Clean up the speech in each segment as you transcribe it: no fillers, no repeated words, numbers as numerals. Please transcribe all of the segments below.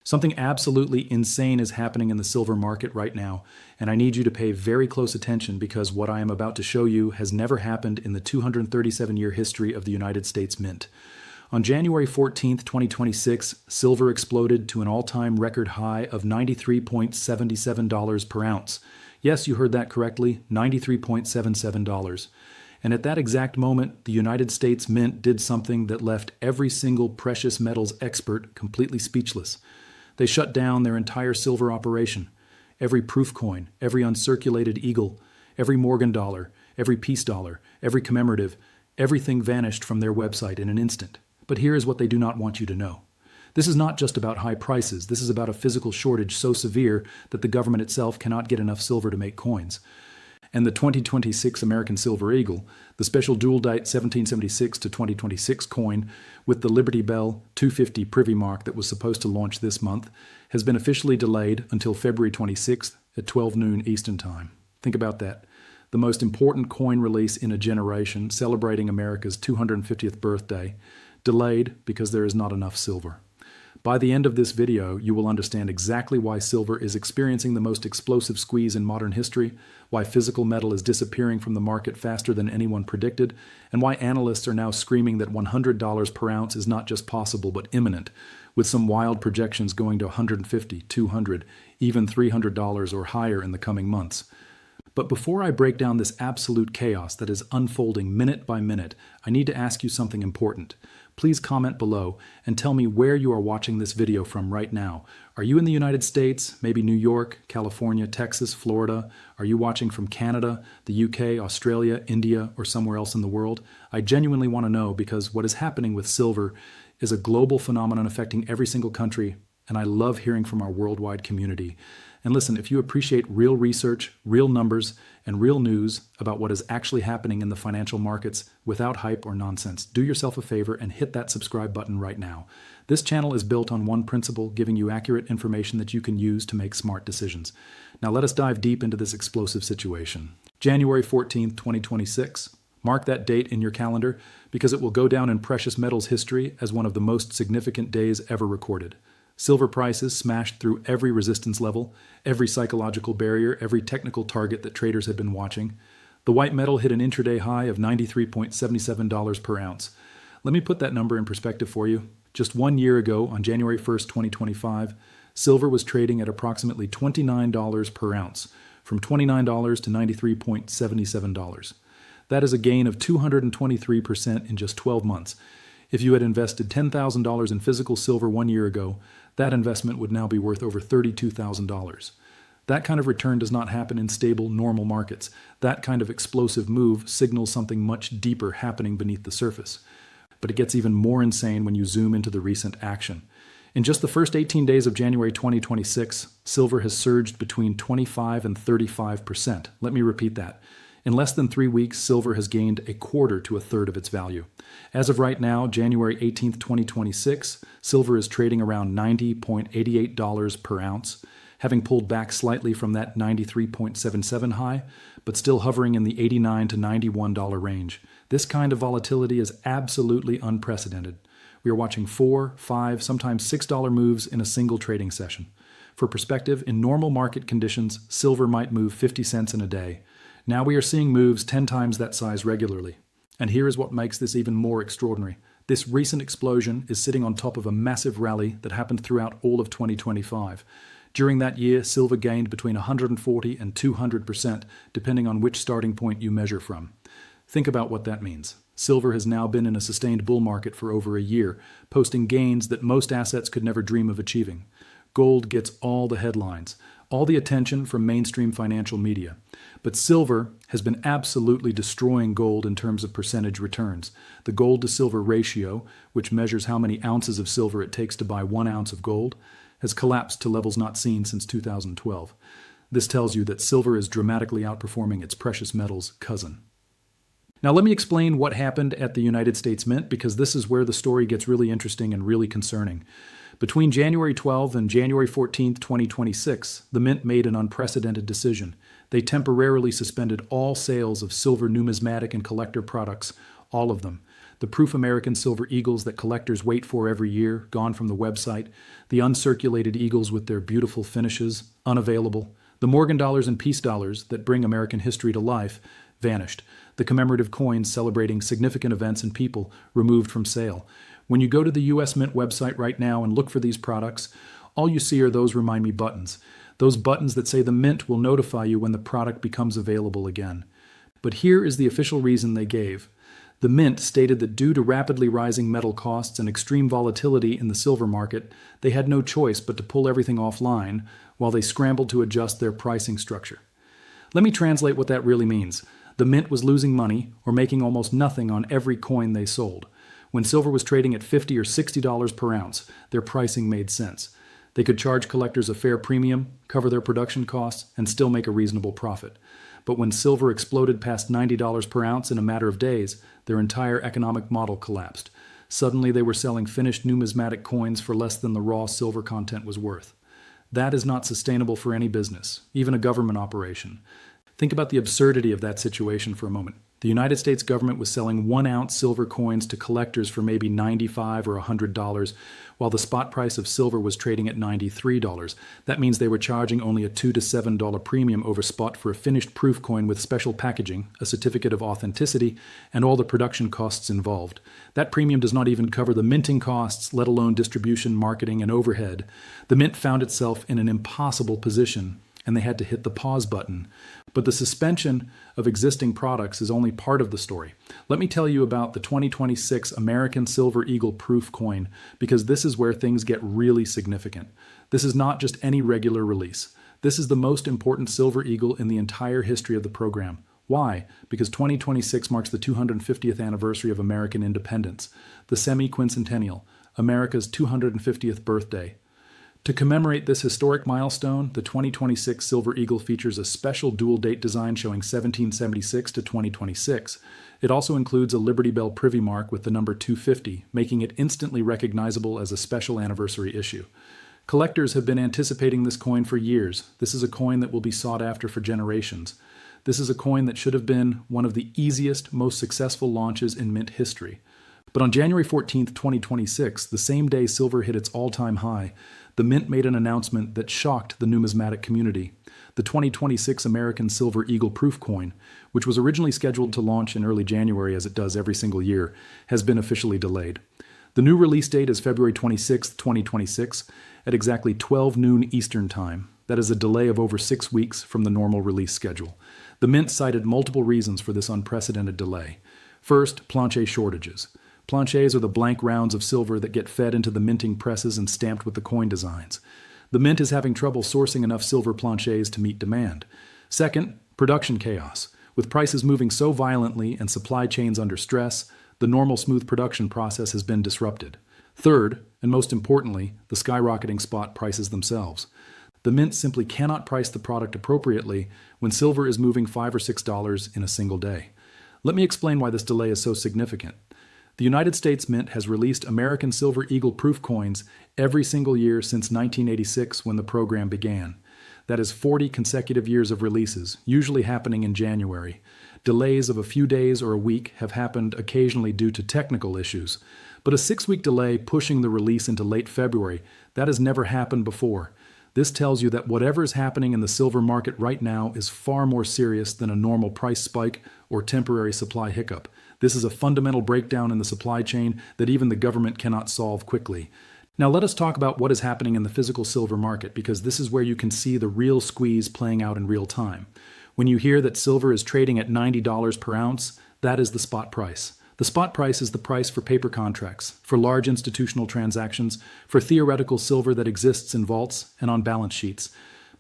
Something absolutely insane is happening in the silver market right now, and I need you to pay very close attention because what I am about to show you has never happened in the 237-year history of the United States Mint. On January 14th, 2026, silver exploded to an all-time record high of $93.77 per ounce. Yes, you heard that correctly, $93.77. And at that exact moment, the United States Mint did something that left every single precious metals expert completely speechless. They shut down their entire silver operation. Every proof coin, every uncirculated eagle, every Morgan dollar, every peace dollar, every commemorative, everything vanished from their website in an instant. But here is what they do not want you to know. This is not just about high prices. This is about a physical shortage so severe that the government itself cannot get enough silver to make coins. And the 2026 American Silver Eagle, the special dual date 1776 to 2026 coin with the Liberty Bell 250 privy mark that was supposed to launch this month, has been officially delayed until February 26th at 12 noon Eastern Time. Think about that. The most important coin release in a generation, celebrating America's 250th birthday, delayed because there is not enough silver. By the end of this video, you will understand exactly why silver is experiencing the most explosive squeeze in modern history, why physical metal is disappearing from the market faster than anyone predicted, and why analysts are now screaming that $100 per ounce is not just possible but imminent, with some wild projections going to $150, $200, even $300 or higher in the coming months. But before I break down this absolute chaos that is unfolding minute by minute, I need to ask you something important. Please comment below and tell me where you are watching this video from right now. Are you in the United States, maybe New York, California, Texas, Florida? Are you watching from Canada, the UK, Australia, India, or somewhere else in the world? I genuinely want to know because what is happening with silver is a global phenomenon affecting every single country, and I love hearing from our worldwide community. And listen, if you appreciate real research, real numbers, and real news about what is actually happening in the financial markets without hype or nonsense, do yourself a favor and hit that subscribe button right now. This channel is built on one principle, giving you accurate information that you can use to make smart decisions. Now let us dive deep into this explosive situation. January 14th, 2026. Mark that date in your calendar because it will go down in precious metals history as one of the most significant days ever recorded. Silver prices smashed through every resistance level, every psychological barrier, every technical target that traders had been watching. The white metal hit an intraday high of $93.77 per ounce. Let me put that number in perspective for you. Just 1 year ago, on January 1st, 2025, silver was trading at approximately $29 per ounce, from $29 to $93.77. That is a gain of 223% in just 12 months. If you had invested $10,000 in physical silver 1 year ago, that investment would now be worth over $32,000. That kind of return does not happen in stable, normal markets. That kind of explosive move signals something much deeper happening beneath the surface. But it gets even more insane when you zoom into the recent action. In just the first 18 days of January 2026, silver has surged between 25 and 35%. Let me repeat that. In less than 3 weeks, silver has gained a quarter to a third of its value. As of right now, January 18th, 2026, silver is trading around $90.88 per ounce, having pulled back slightly from that $93.77 high, but still hovering in the $89 to $91 range. This kind of volatility is absolutely unprecedented. We are watching $4, $5, sometimes $6 moves in a single trading session. For perspective, in normal market conditions, silver might move 50 cents in a day. Now we are seeing moves 10 times that size regularly. And here is what makes this even more extraordinary. This recent explosion is sitting on top of a massive rally that happened throughout all of 2025. During that year, silver gained between 140 and 200%, depending on which starting point you measure from. Think about what that means. Silver has now been in a sustained bull market for over a year, posting gains that most assets could never dream of achieving. Gold gets all the headlines, all the attention from mainstream financial media. But silver has been absolutely destroying gold in terms of percentage returns. The gold to silver ratio, which measures how many ounces of silver it takes to buy 1 ounce of gold, has collapsed to levels not seen since 2012. This tells you that silver is dramatically outperforming its precious metals cousin. Now let me explain what happened at the United States Mint because this is where the story gets really interesting and really concerning. Between January 12th and January 14th, 2026, the Mint made an unprecedented decision. They temporarily suspended all sales of silver numismatic and collector products, all of them. the proof American silver eagles that collectors wait for every year, gone from the website, the uncirculated eagles with their beautiful finishes, unavailable, the Morgan dollars and peace dollars that bring American history to life, vanished, the commemorative coins celebrating significant events and people removed from sale. When you go to the U.S. Mint website right now and look for these products, all you see are those Remind Me buttons. Those buttons that say the Mint will notify you when the product becomes available again. But here is the official reason they gave. The Mint stated that due to rapidly rising metal costs and extreme volatility in the silver market, they had no choice but to pull everything offline while they scrambled to adjust their pricing structure. Let me translate what that really means. The Mint was losing money or making almost nothing on every coin they sold. When silver was trading at $50 or $60 per ounce, their pricing made sense. They could charge collectors a fair premium, cover their production costs, and still make a reasonable profit. But when silver exploded past $90 per ounce in a matter of days, their entire economic model collapsed. Suddenly they were selling finished numismatic coins for less than the raw silver content was worth. That is not sustainable for any business, even a government operation. Think about the absurdity of that situation for a moment. The United States government was selling 1-ounce silver coins to collectors for maybe $95 or $100, while the spot price of silver was trading at $93. That means they were charging only a $2 to $7 premium over spot for a finished proof coin with special packaging, a certificate of authenticity, and all the production costs involved. That premium does not even cover the minting costs, let alone distribution, marketing, and overhead. The Mint found itself in an impossible position, and they had to hit the pause button. But the suspension of existing products is only part of the story. Let me tell you about the 2026 American Silver Eagle Proof Coin, because this is where things get really significant. This is not just any regular release. This is the most important Silver Eagle in the entire history of the program. Why? Because 2026 marks the 250th anniversary of American independence, the semi-quincentennial, America's 250th birthday. To commemorate this historic milestone, the 2026 Silver Eagle features a special dual-date design showing 1776 to 2026. It also includes a Liberty Bell privy mark with the number 250, making it instantly recognizable as a special anniversary issue. Collectors have been anticipating this coin for years. This is a coin that will be sought after for generations. This is a coin that should have been one of the easiest, most successful launches in Mint history. But on January 14, 2026, the same day silver hit its all-time high, the Mint made an announcement that shocked the numismatic community. The 2026 American Silver Eagle Proof Coin, which was originally scheduled to launch in early January as it does every single year, has been officially delayed. The new release date is February 26, 2026, at exactly 12 noon Eastern Time. That is a delay of over 6 weeks from the normal release schedule. The Mint cited multiple reasons for this unprecedented delay. First, planche shortages. Planches are the blank rounds of silver that get fed into the minting presses and stamped with the coin designs. The Mint is having trouble sourcing enough silver planches to meet demand. Second, production chaos. With prices moving so violently and supply chains under stress, the normal smooth production process has been disrupted. Third, and most importantly, the skyrocketing spot prices themselves. The Mint simply cannot price the product appropriately when silver is moving $5 or $6 in a single day. Let me explain why this delay is so significant. The United States Mint has released American Silver Eagle Proof coins every single year since 1986 when the program began. That is 40 consecutive years of releases, usually happening in January. Delays of a few days or a week have happened occasionally due to technical issues. But a 6-week delay pushing the release into late February, that has never happened before. This tells you that whatever is happening in the silver market right now is far more serious than a normal price spike or temporary supply hiccup. This is a fundamental breakdown in the supply chain that even the government cannot solve quickly. Now let us talk about what is happening in the physical silver market, because this is where you can see the real squeeze playing out in real time. When you hear that silver is trading at $90 per ounce, that is the spot price. The spot price is the price for paper contracts, for large institutional transactions, for theoretical silver that exists in vaults and on balance sheets.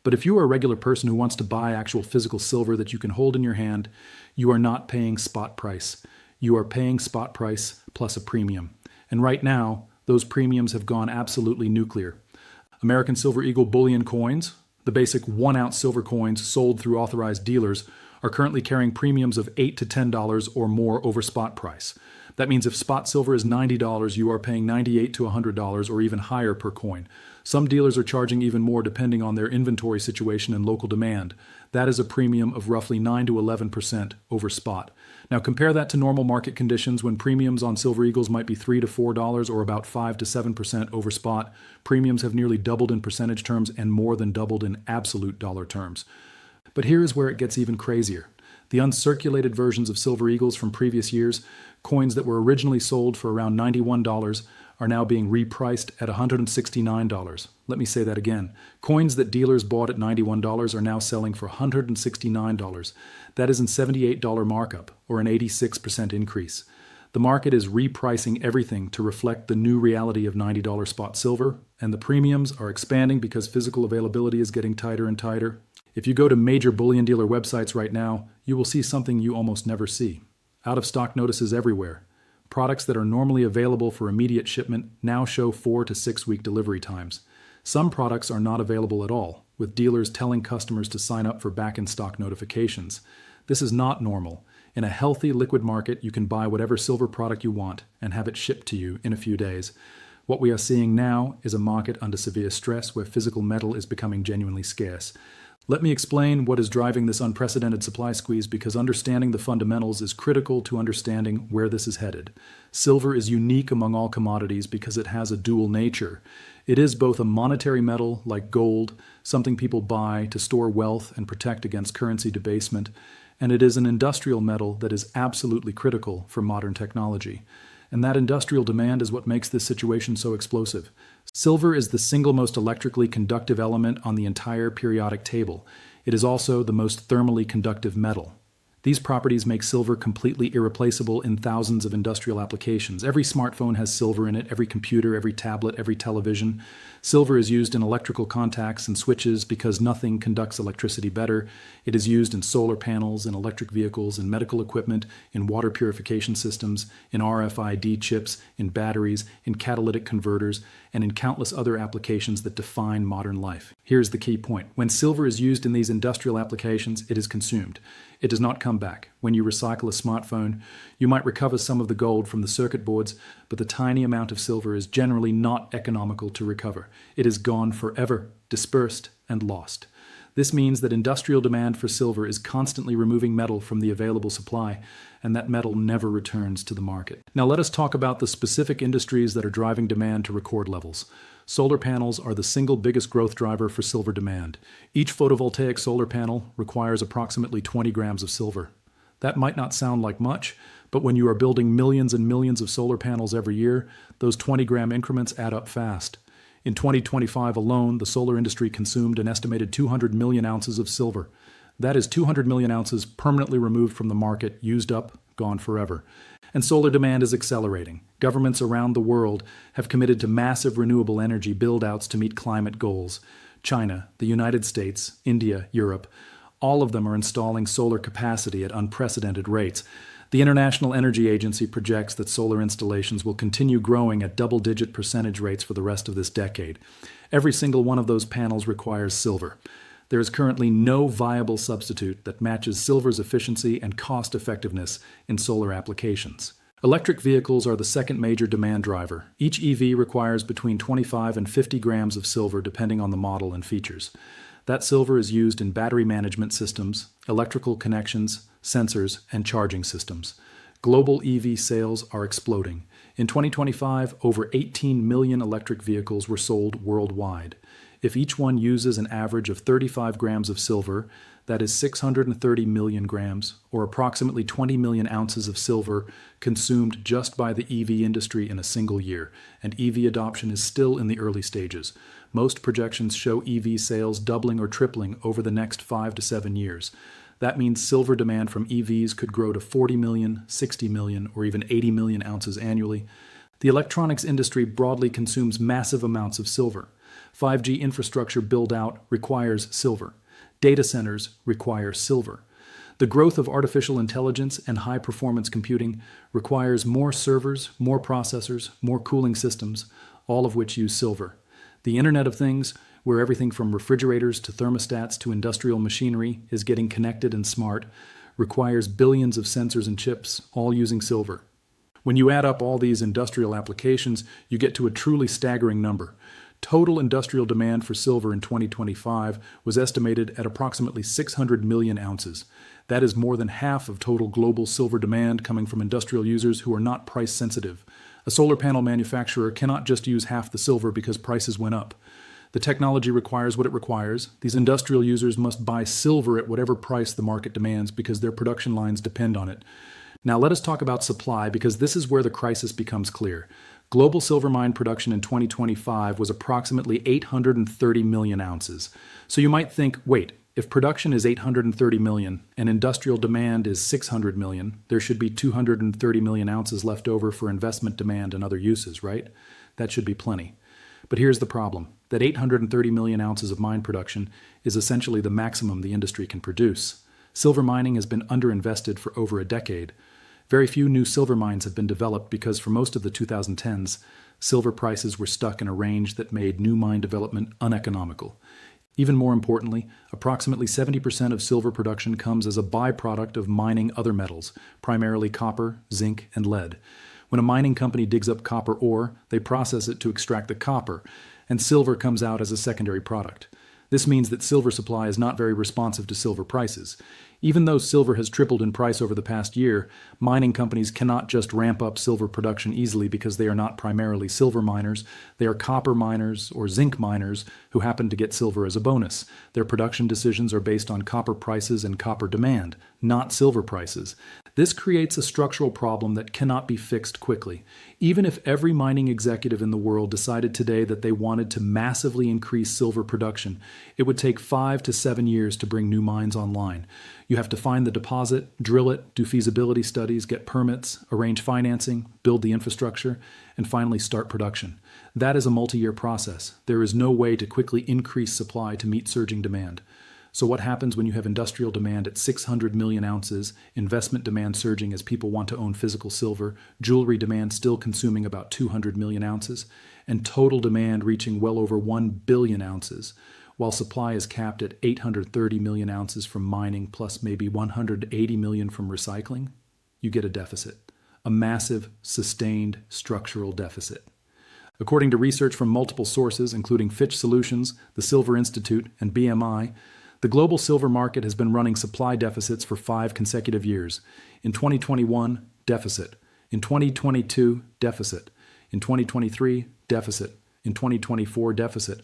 But if you are a regular person who wants to buy actual physical silver that you can hold in your hand, you are not paying spot price. You are paying spot price plus a premium. And right now, those premiums have gone absolutely nuclear. American Silver Eagle bullion coins, the basic 1-ounce silver coins sold through authorized dealers, are currently carrying premiums of $8 to $10 or more over spot price. That means if spot silver is $90, you are paying $98 to $100 or even higher per coin. Some dealers are charging even more depending on their inventory situation and local demand. That is a premium of roughly 9 to 11% over spot. Now compare that to normal market conditions when premiums on Silver Eagles might be $3 to $4 or about 5 to 7% over spot. Premiums have nearly doubled in percentage terms and more than doubled in absolute dollar terms. But here is where it gets even crazier. The uncirculated versions of Silver Eagles from previous years, coins that were originally sold for around $91, are now being repriced at $169. Let me say that again. Coins that dealers bought at $91 are now selling for $169. That is a $78 markup, or an 86% increase. The market is repricing everything to reflect the new reality of $90 spot silver, and the premiums are expanding because physical availability is getting tighter and tighter. If you go to major bullion dealer websites right now, you will see something you almost never see. Out-of-stock notices everywhere. Products that are normally available for immediate shipment now show 4 to 6 week delivery times. Some products are not available at all, with dealers telling customers to sign up for back-in-stock notifications. This is not normal. In a healthy liquid market, you can buy whatever silver product you want and have it shipped to you in a few days. What we are seeing now is a market under severe stress where physical metal is becoming genuinely scarce. Let me explain what is driving this unprecedented supply squeeze, because understanding the fundamentals is critical to understanding where this is headed. Silver is unique among all commodities because it has a dual nature. It is both a monetary metal like gold, something people buy to store wealth and protect against currency debasement, and it is an industrial metal that is absolutely critical for modern technology. And that industrial demand is what makes this situation so explosive. Silver is the single most electrically conductive element on the entire periodic table. It is also the most thermally conductive metal. These properties make silver completely irreplaceable in thousands of industrial applications. Every smartphone has silver in it, every computer, every tablet, every television. Silver is used in electrical contacts and switches because nothing conducts electricity better. It is used in solar panels, in electric vehicles, in medical equipment, in water purification systems, in RFID chips, in batteries, in catalytic converters, and in countless other applications that define modern life. Here's the key point. When silver is used in these industrial applications, it is consumed. It does not come back. When you recycle a smartphone, you might recover some of the gold from the circuit boards, but the tiny amount of silver is generally not economical to recover. It is gone forever, dispersed, and lost. This means that industrial demand for silver is constantly removing metal from the available supply, and that metal never returns to the market. Now let us talk about the specific industries that are driving demand to record levels. Solar panels are the single biggest growth driver for silver demand. Each photovoltaic solar panel requires approximately 20 grams of silver. That might not sound like much, but when you are building millions and millions of solar panels every year, those 20-gram increments add up fast. In 2025 alone, the solar industry consumed an estimated 200 million ounces of silver. That is 200 million ounces permanently removed from the market, used up, gone forever. And solar demand is accelerating. Governments around the world have committed to massive renewable energy build-outs to meet climate goals. China, the United States, India, Europe, all of them are installing solar capacity at unprecedented rates. The International Energy Agency projects that solar installations will continue growing at double-digit percentage rates for the rest of this decade. Every single one of those panels requires silver. There is currently no viable substitute that matches silver's efficiency and cost effectiveness in solar applications. Electric vehicles are the second major demand driver. Each EV requires between 25 and 50 grams of silver depending on the model and features. That silver is used in battery management systems, electrical connections, sensors, and charging systems. Global EV sales are exploding. In 2025, over 18 million electric vehicles were sold worldwide. If each one uses an average of 35 grams of silver, that is 630 million grams, or approximately 20 million ounces of silver consumed just by the EV industry in a single year, and EV adoption is still in the early stages. Most projections show EV sales doubling or tripling over the next 5 to 7 years. That means silver demand from EVs could grow to 40 million, 60 million, or even 80 million ounces annually. The electronics industry broadly consumes massive amounts of silver. 5G infrastructure build-out requires silver. Data centers require silver. The growth of artificial intelligence and high-performance computing requires more servers, more processors, more cooling systems, all of which use silver. The Internet of Things, where everything from refrigerators to thermostats to industrial machinery is getting connected and smart, requires billions of sensors and chips, all using silver. When you add up all these industrial applications, you get to a truly staggering number. Total industrial demand for silver in 2025 was estimated at approximately 600 million ounces. That is more than half of total global silver demand coming from industrial users who are not price sensitive. A solar panel manufacturer cannot just use half the silver because prices went up. The technology requires what it requires. These industrial users must buy silver at whatever price the market demands because their production lines depend on it. Now let us talk about supply, because this is where the crisis becomes clear. Global silver mine production in 2025 was approximately 830 million ounces. So you might think, wait, if production is 830 million and industrial demand is 600 million, there should be 230 million ounces left over for investment demand and other uses, right? That should be plenty. But here's the problem, that 830 million ounces of mine production is essentially the maximum the industry can produce. Silver mining has been underinvested for over a decade. Very few new silver mines have been developed because for most of the 2010s, silver prices were stuck in a range that made new mine development uneconomical. Even more importantly, approximately 70% of silver production comes as a byproduct of mining other metals, primarily copper, zinc, and lead. When a mining company digs up copper ore, they process it to extract the copper, and silver comes out as a secondary product. This means that silver supply is not very responsive to silver prices. Even though silver has tripled in price over the past year, mining companies cannot just ramp up silver production easily because they are not primarily silver miners. They are copper miners or zinc miners who happen to get silver as a bonus. Their production decisions are based on copper prices and copper demand, not silver prices. This creates a structural problem that cannot be fixed quickly. Even if every mining executive in the world decided today that they wanted to massively increase silver production, it would take 5 to 7 years to bring new mines online. You have to find the deposit, drill it, do feasibility studies, get permits, arrange financing, build the infrastructure, and finally start production. That is a multi-year process. There is no way to quickly increase supply to meet surging demand. So what happens when you have industrial demand at 600 million ounces, investment demand surging as people want to own physical silver, jewelry demand still consuming about 200 million ounces, and total demand reaching well over 1 billion ounces, while supply is capped at 830 million ounces from mining plus maybe 180 million from recycling? You get a deficit, a massive, sustained structural deficit. According to research from multiple sources, including Fitch Solutions, the Silver Institute, and BMI, the global silver market has been running supply deficits for 5 consecutive years. In 2021, deficit. In 2022, deficit. In 2023, deficit. In 2024, deficit.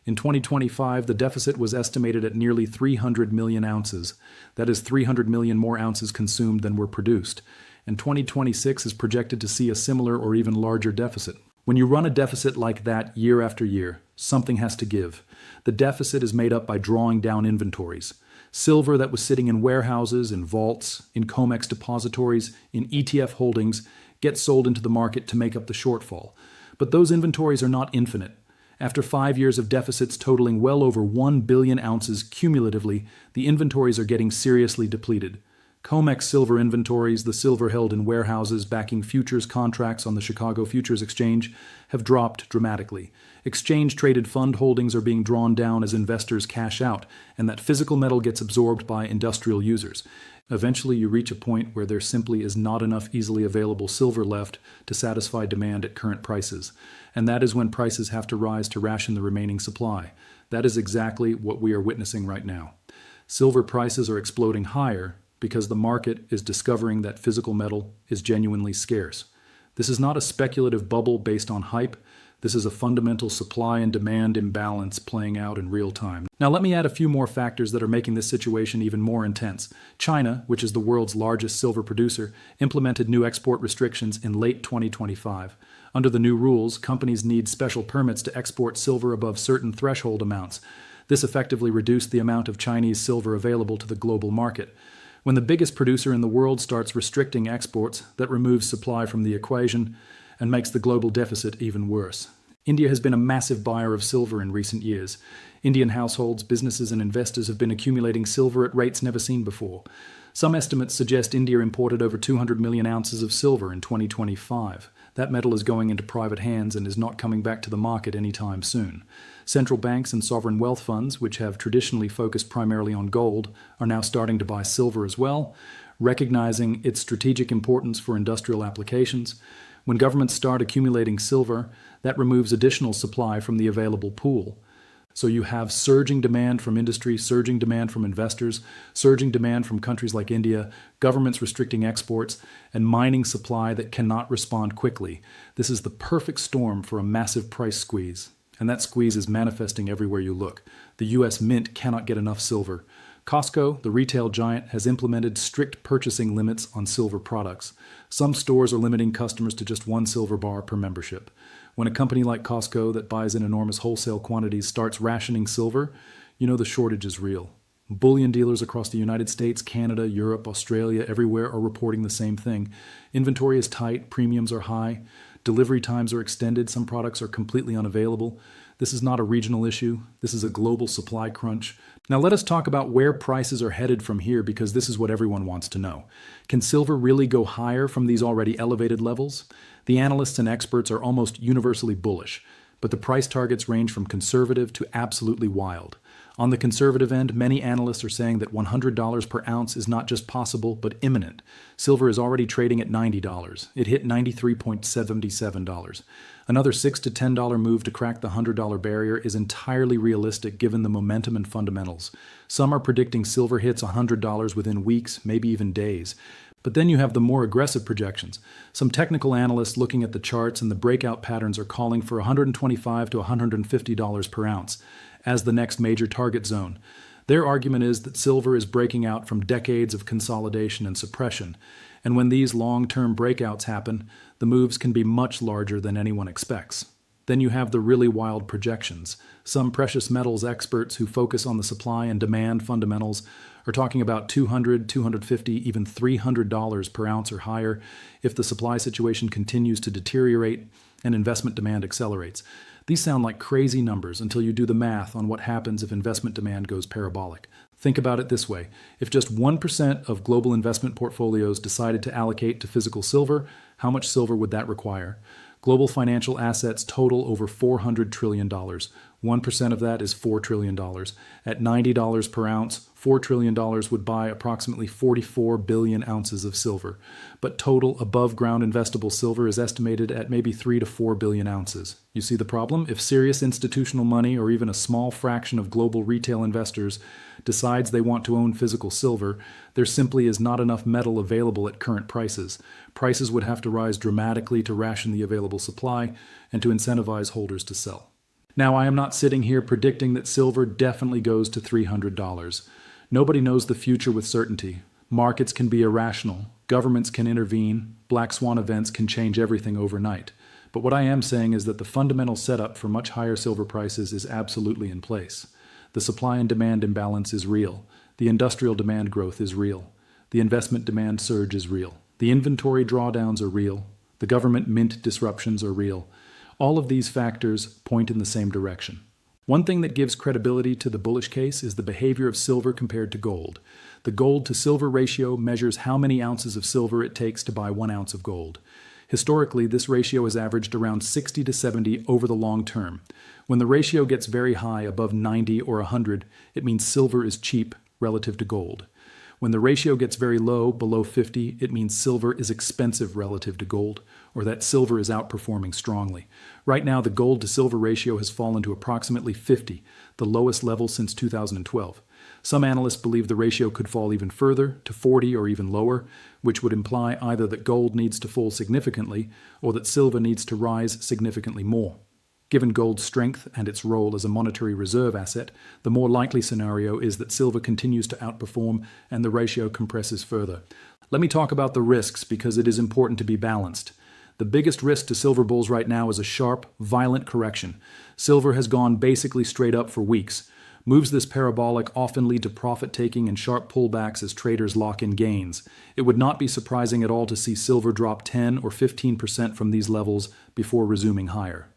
In 2025, the deficit was estimated at nearly 300 million ounces. That is 300 million more ounces consumed than were produced. And 2026 is projected to see a similar or even larger deficit. When you run a deficit like that year after year, something has to give. The deficit is made up by drawing down inventories. Silver that was sitting in warehouses, in vaults, in COMEX depositories, in ETF holdings gets sold into the market to make up the shortfall. But those inventories are not infinite. After 5 years of deficits totaling well over 1 billion ounces cumulatively, the inventories are getting seriously depleted. COMEX silver inventories, the silver held in warehouses backing futures contracts on the Chicago Futures Exchange, have dropped dramatically. Exchange-traded fund holdings are being drawn down as investors cash out, and that physical metal gets absorbed by industrial users. Eventually, you reach a point where there simply is not enough easily available silver left to satisfy demand at current prices. And that is when prices have to rise to ration the remaining supply. That is exactly what we are witnessing right now. Silver prices are exploding higher because the market is discovering that physical metal is genuinely scarce. This is not a speculative bubble based on hype. This is a fundamental supply and demand imbalance playing out in real time. Now let me add a few more factors that are making this situation even more intense. China, which is the world's largest silver producer, implemented new export restrictions in late 2025. Under the new rules, companies need special permits to export silver above certain threshold amounts. This effectively reduced the amount of Chinese silver available to the global market. When the biggest producer in the world starts restricting exports, that removes supply from the equation and makes the global deficit even worse. India has been a massive buyer of silver in recent years. Indian households, businesses, and investors have been accumulating silver at rates never seen before. Some estimates suggest India imported over 200 million ounces of silver in 2025. That metal is going into private hands and is not coming back to the market anytime soon. Central banks and sovereign wealth funds, which have traditionally focused primarily on gold, are now starting to buy silver as well. recognizing its strategic importance for industrial applications. When governments start accumulating silver, that removes additional supply from the available pool. So you have surging demand from industry, surging demand from investors, surging demand from countries like India, governments restricting exports, and mining supply that cannot respond quickly. This is the perfect storm for a massive price squeeze. And that squeeze is manifesting everywhere you look. The U.S. Mint cannot get enough silver. Costco, the retail giant, has implemented strict purchasing limits on silver products. Some stores are limiting customers to just one silver bar per membership. When a company like Costco that buys in enormous wholesale quantities starts rationing silver, you know the shortage is real. Bullion dealers across the United States, Canada, Europe, Australia, everywhere are reporting the same thing. Inventory is tight, premiums are high, delivery times are extended, some products are completely unavailable. This is not a regional issue, this is a global supply crunch. Now let us talk about where prices are headed from here, because this is what everyone wants to know. Can silver really go higher from these already elevated levels? The analysts and experts are almost universally bullish, but the price targets range from conservative to absolutely wild. On the conservative end, many analysts are saying that $100 per ounce is not just possible, but imminent. Silver is already trading at $90. It hit $93.77. Another $6 to $10 move to crack the $100 barrier is entirely realistic given the momentum and fundamentals. Some are predicting silver hits $100 within weeks, maybe even days. But then you have the more aggressive projections. Some technical analysts looking at the charts and the breakout patterns are calling for $125 to $150 per ounce as the next major target zone. Their argument is that silver is breaking out from decades of consolidation and suppression, and when these long-term breakouts happen, the moves can be much larger than anyone expects. Then you have the really wild projections. Some precious metals experts who focus on the supply and demand fundamentals are talking about $200, $250, even $300 per ounce or higher if the supply situation continues to deteriorate and investment demand accelerates. These sound like crazy numbers until you do the math on what happens if investment demand goes parabolic. Think about it this way. If just 1% of global investment portfolios decided to allocate to physical silver, how much silver would that require? Global financial assets total over $400 trillion. 1% of that is $4 trillion. At $90 per ounce, $4 trillion would buy approximately 44 billion ounces of silver. But total above-ground investable silver is estimated at maybe 3 to 4 billion ounces. You see the problem? If serious institutional money or even a small fraction of global retail investors decides they want to own physical silver, there simply is not enough metal available at current prices. Prices would have to rise dramatically to ration the available supply and to incentivize holders to sell. Now, I am not sitting here predicting that silver definitely goes to $300. Nobody knows the future with certainty. Markets can be irrational. Governments can intervene. Black swan events can change everything overnight. But what I am saying is that the fundamental setup for much higher silver prices is absolutely in place. The supply and demand imbalance is real. The industrial demand growth is real. The investment demand surge is real. The inventory drawdowns are real. The government mint disruptions are real. All of these factors point in the same direction. One thing that gives credibility to the bullish case is the behavior of silver compared to gold. The gold to silver ratio measures how many ounces of silver it takes to buy 1 ounce of gold. Historically, this ratio has averaged around 60 to 70 over the long term. When the ratio gets very high, above 90 or 100, it means silver is cheap relative to gold. When the ratio gets very low, below 50, it means silver is expensive relative to gold, or that silver is outperforming strongly. Right now, the gold to silver ratio has fallen to approximately 50, the lowest level since 2012. Some analysts believe the ratio could fall even further, to 40 or even lower, which would imply either that gold needs to fall significantly or that silver needs to rise significantly more. Given gold's strength and its role as a monetary reserve asset, the more likely scenario is that silver continues to outperform and the ratio compresses further. Let me talk about the risks because it is important to be balanced. The biggest risk to silver bulls right now is a sharp, violent correction. Silver has gone basically straight up for weeks. Moves this parabolic often lead to profit-taking and sharp pullbacks as traders lock in gains. It would not be surprising at all to see silver drop 10 or 15% from these levels before resuming higher.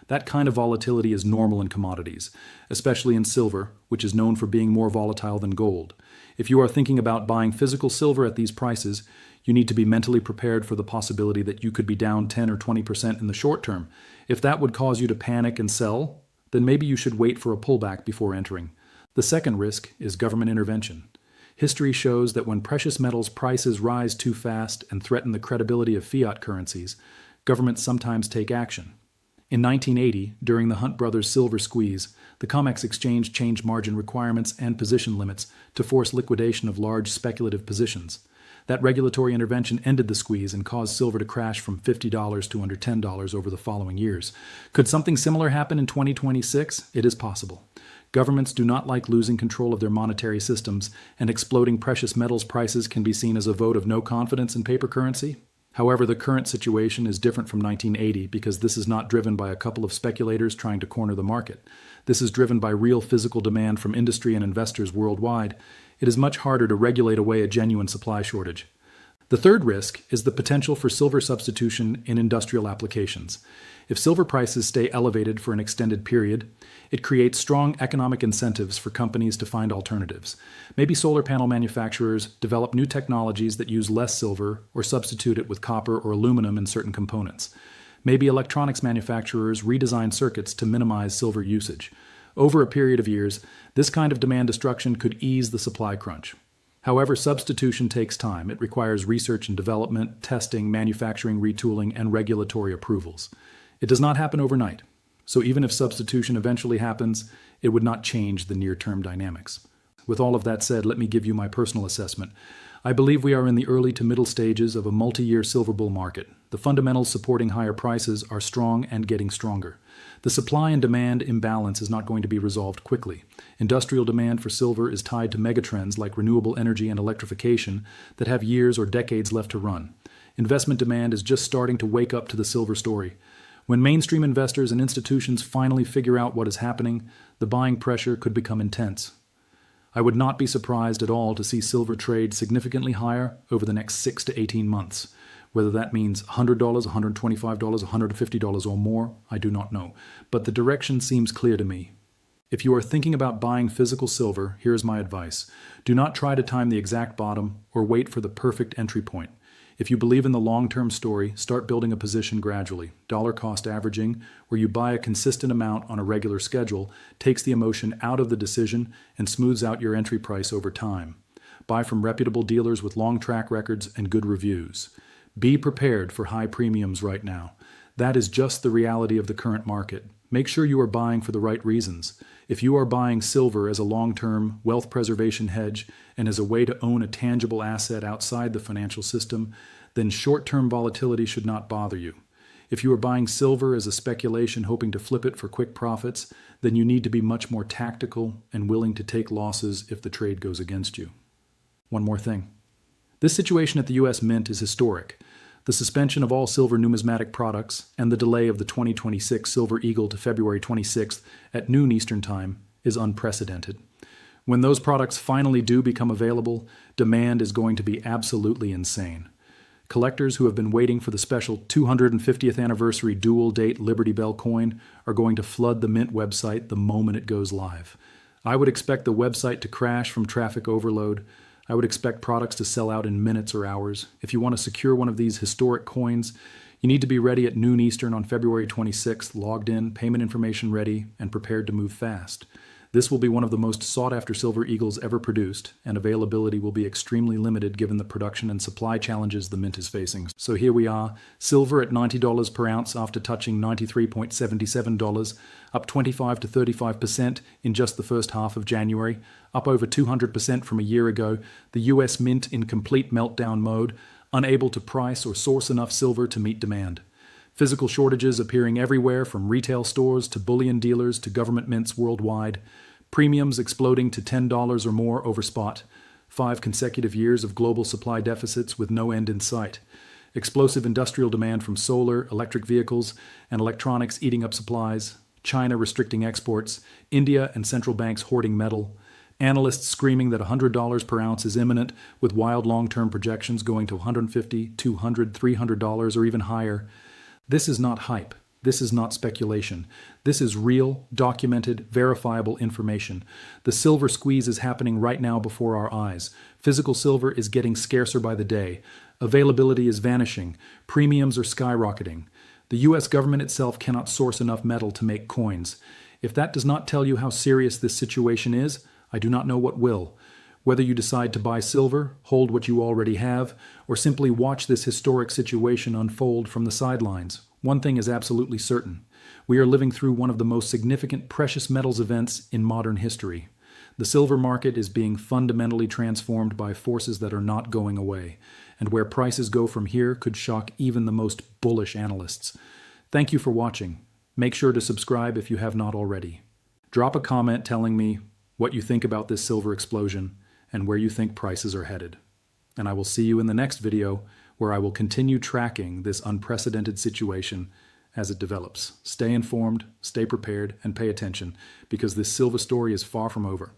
That kind of volatility is normal in commodities, especially in silver, which is known for being more volatile than gold. If you are thinking about buying physical silver at these prices, you need to be mentally prepared for the possibility that you could be down 10 or 20% in the short term. If that would cause you to panic and sell, then maybe you should wait for a pullback before entering. The second risk is government intervention. History shows that when precious metals prices rise too fast and threaten the credibility of fiat currencies, governments sometimes take action. In 1980, during the Hunt brothers' silver squeeze, the COMEX exchange changed margin requirements and position limits to force liquidation of large speculative positions. That regulatory intervention ended the squeeze and caused silver to crash from $50 to under $10 over the following years. Could something similar happen in 2026? It is possible. Governments do not like losing control of their monetary systems, and exploding precious metals prices can be seen as a vote of no confidence in paper currency. However, the current situation is different from 1980 because this is not driven by a couple of speculators trying to corner the market. This is driven by real physical demand from industry and investors worldwide. It is much harder to regulate away a genuine supply shortage. The third risk is the potential for silver substitution in industrial applications. If silver prices stay elevated for an extended period, it creates strong economic incentives for companies to find alternatives. Maybe solar panel manufacturers develop new technologies that use less silver or substitute it with copper or aluminum in certain components. Maybe electronics manufacturers redesign circuits to minimize silver usage. Over a period of years, this kind of demand destruction could ease the supply crunch. However, substitution takes time. It requires research and development, testing, manufacturing, retooling, and regulatory approvals. It does not happen overnight. So even if substitution eventually happens, it would not change the near-term dynamics. With all of that said, let me give you my personal assessment. I believe we are in the early to middle stages of a multi-year silver bull market. The fundamentals supporting higher prices are strong and getting stronger. The supply and demand imbalance is not going to be resolved quickly. Industrial demand for silver is tied to megatrends like renewable energy and electrification that have years or decades left to run. Investment demand is just starting to wake up to the silver story. When mainstream investors and institutions finally figure out what is happening, the buying pressure could become intense. I would not be surprised at all to see silver trade significantly higher over the next 6 to 18 months. Whether that means $100, $125, $150 or more, I do not know. But the direction seems clear to me. If you are thinking about buying physical silver, here is my advice. Do not try to time the exact bottom or wait for the perfect entry point. If you believe in the long-term story, start building a position gradually. Dollar cost averaging, where you buy a consistent amount on a regular schedule, takes the emotion out of the decision and smooths out your entry price over time. Buy from reputable dealers with long track records and good reviews. Be prepared for high premiums right now. That is just the reality of the current market. Make sure you are buying for the right reasons. If you are buying silver as a long-term wealth preservation hedge and as a way to own a tangible asset outside the financial system, then short-term volatility should not bother you. If you are buying silver as a speculation hoping to flip it for quick profits, then you need to be much more tactical and willing to take losses if the trade goes against you. One more thing. This situation at the U.S. Mint is historic. The suspension of all silver numismatic products and the delay of the 2026 Silver Eagle to February 26th at noon Eastern Time is unprecedented. When those products finally do become available, demand is going to be absolutely insane. Collectors who have been waiting for the special 250th anniversary dual-date Liberty Bell coin are going to flood the Mint website the moment it goes live. I would expect the website to crash from traffic overload. I would expect products to sell out in minutes or hours. If you want to secure one of these historic coins, you need to be ready at noon Eastern on February 26th, logged in, payment information ready, and prepared to move fast. This will be one of the most sought-after Silver Eagles ever produced, and availability will be extremely limited given the production and supply challenges the Mint is facing. So here we are, silver at $90 per ounce after touching $93.77, up 25 to 35% in just the first half of January, up over 200% from a year ago, the US Mint in complete meltdown mode, unable to price or source enough silver to meet demand. Physical shortages appearing everywhere from retail stores to bullion dealers to government mints worldwide. Premiums exploding to $10 or more over spot. 5 consecutive years of global supply deficits with no end in sight. Explosive industrial demand from solar, electric vehicles, and electronics eating up supplies. China restricting exports. India and central banks hoarding metal. Analysts screaming that $100 per ounce is imminent, with wild long-term projections going to $150, $200, $300 or even higher. This is not hype. This is not speculation. This is real, documented, verifiable information. The silver squeeze is happening right now before our eyes. Physical silver is getting scarcer by the day. Availability is vanishing. Premiums are skyrocketing. The U.S. government itself cannot source enough metal to make coins. If that does not tell you how serious this situation is, I do not know what will. Whether you decide to buy silver, hold what you already have, or simply watch this historic situation unfold from the sidelines, one thing is absolutely certain. We are living through one of the most significant precious metals events in modern history. The silver market is being fundamentally transformed by forces that are not going away, and where prices go from here could shock even the most bullish analysts. Thank you for watching. Make sure to subscribe if you have not already. Drop a comment telling me what you think about this silver explosion and where you think prices are headed. And I will see you in the next video, where I will continue tracking this unprecedented situation as it develops. Stay informed, stay prepared, and pay attention, because this silver story is far from over.